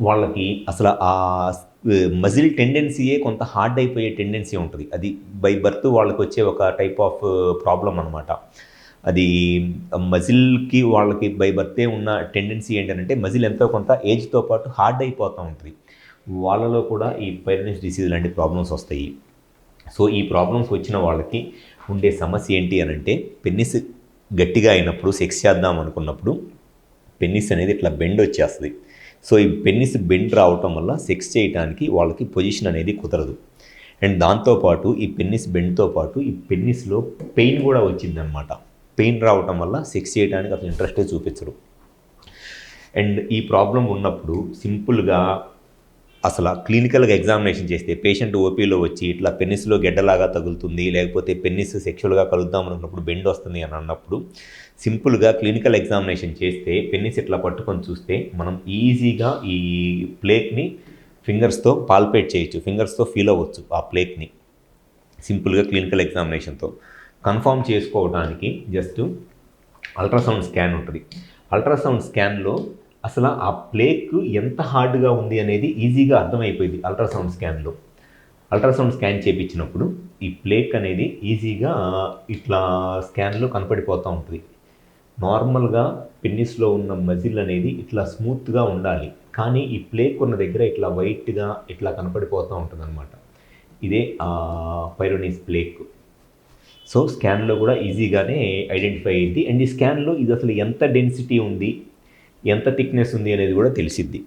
వాళ్ళకి అసలు ఆ మజిల్ టెండెన్సీయే కొంత హార్డ్ అయిపోయే టెండెన్సీ ఉంటుంది. అది బై బర్త్ వాళ్ళకి వచ్చే ఒక టైప్ ఆఫ్ ప్రాబ్లం అనమాట. అది మజిల్కి వాళ్ళకి బై బర్తే ఉన్న టెండెన్సీ ఏంటంటే మజిల్ ఎంతో కొంత ఏజ్తో పాటు హార్డ్ అయిపోతూ ఉంటుంది. వాళ్ళలో కూడా ఈ పైరోనిస్ డిసీజ్ లాంటి ప్రాబ్లమ్స్ వస్తాయి. సో ఈ ప్రాబ్లమ్స్ వచ్చిన వాళ్ళకి ఉండే సమస్య ఏంటి అని అంటే, పెన్నిస్ గట్టిగా అయినప్పుడు సెక్స్ చేద్దాం అనుకున్నప్పుడు పెన్నిస్ అనేది ఇట్లా బెండ్ వచ్చేస్తుంది. సో ఈ పెన్నిస్ బెండ్ రావటం వల్ల సెక్స్ చేయడానికి వాళ్ళకి పొజిషన్ అనేది కుదరదు. అండ్ దాంతోపాటు ఈ పెన్నిస్ బెండ్తో పాటు ఈ పెన్నిస్లో పెయిన్ కూడా వచ్చిందనమాట. పెయిన్ రావటం వల్ల సెక్స్ చేయడానికి అసలు ఇంట్రెస్టే చూపించరు. అండ్ ఈ ప్రాబ్లం ఉన్నప్పుడు సింపుల్గా అసలు క్లినికల్గా ఎగ్జామినేషన్ చేస్తే పేషెంట్ ఓపీలో వచ్చి ఇట్లా పెన్నిస్లో గెడ్డలాగా తగులుతుంది, లేకపోతే పెన్నిస్ సెక్షువల్గా కలుద్దాం అనుకున్నప్పుడు బెండ్ వస్తుంది అని అన్నప్పుడు సింపుల్గా క్లినికల్ ఎగ్జామినేషన్ చేస్తే పెన్నిస్ ఇట్లా పట్టుకొని చూస్తే మనం ఈజీగా ఈ ప్లేక్ని ఫింగర్స్తో పాల్పేట్ చేయొచ్చు, ఫింగర్స్తో ఫీల్ అవ్వచ్చు ఆ ప్లేక్ని సింపుల్గా క్లినికల్ ఎగ్జామినేషన్తో. కన్ఫర్మ్ చేసుకోవడానికి జస్ట్ అల్ట్రాసౌండ్ స్కాన్ ఉంటుంది. అల్ట్రాసౌండ్ స్కాన్లో అసలు ఆ ప్లేక్ ఎంత హార్డ్గా ఉంది అనేది ఈజీగా అర్థమైపోయింది. అల్ట్రాసౌండ్ స్కాన్ చేయించినప్పుడు ఈ ప్లేక్ అనేది ఈజీగా ఇట్లా స్కాన్లో కనపడిపోతూ ఉంటుంది. నార్మల్గా పెన్నిస్లో ఉన్న మజిల్ అనేది ఇట్లా స్మూత్గా ఉండాలి, కానీ ఈ ప్లేక్ ఉన్న దగ్గర ఇట్లా వైట్గా ఇట్లా కనపడిపోతూ ఉంటుంది అనమాట. ఇదే పైరోనిస్ ప్లేక్. సో స్కాన్లో కూడా ఈజీగానే ఐడెంటిఫై అయ్యింది. అండ్ ఈ స్కాన్లో ఇది అసలు ఎంత డెన్సిటీ ఉంది, ఎంత థిక్నెస్ ఉంది అనేది కూడా తెలిసిద్ది.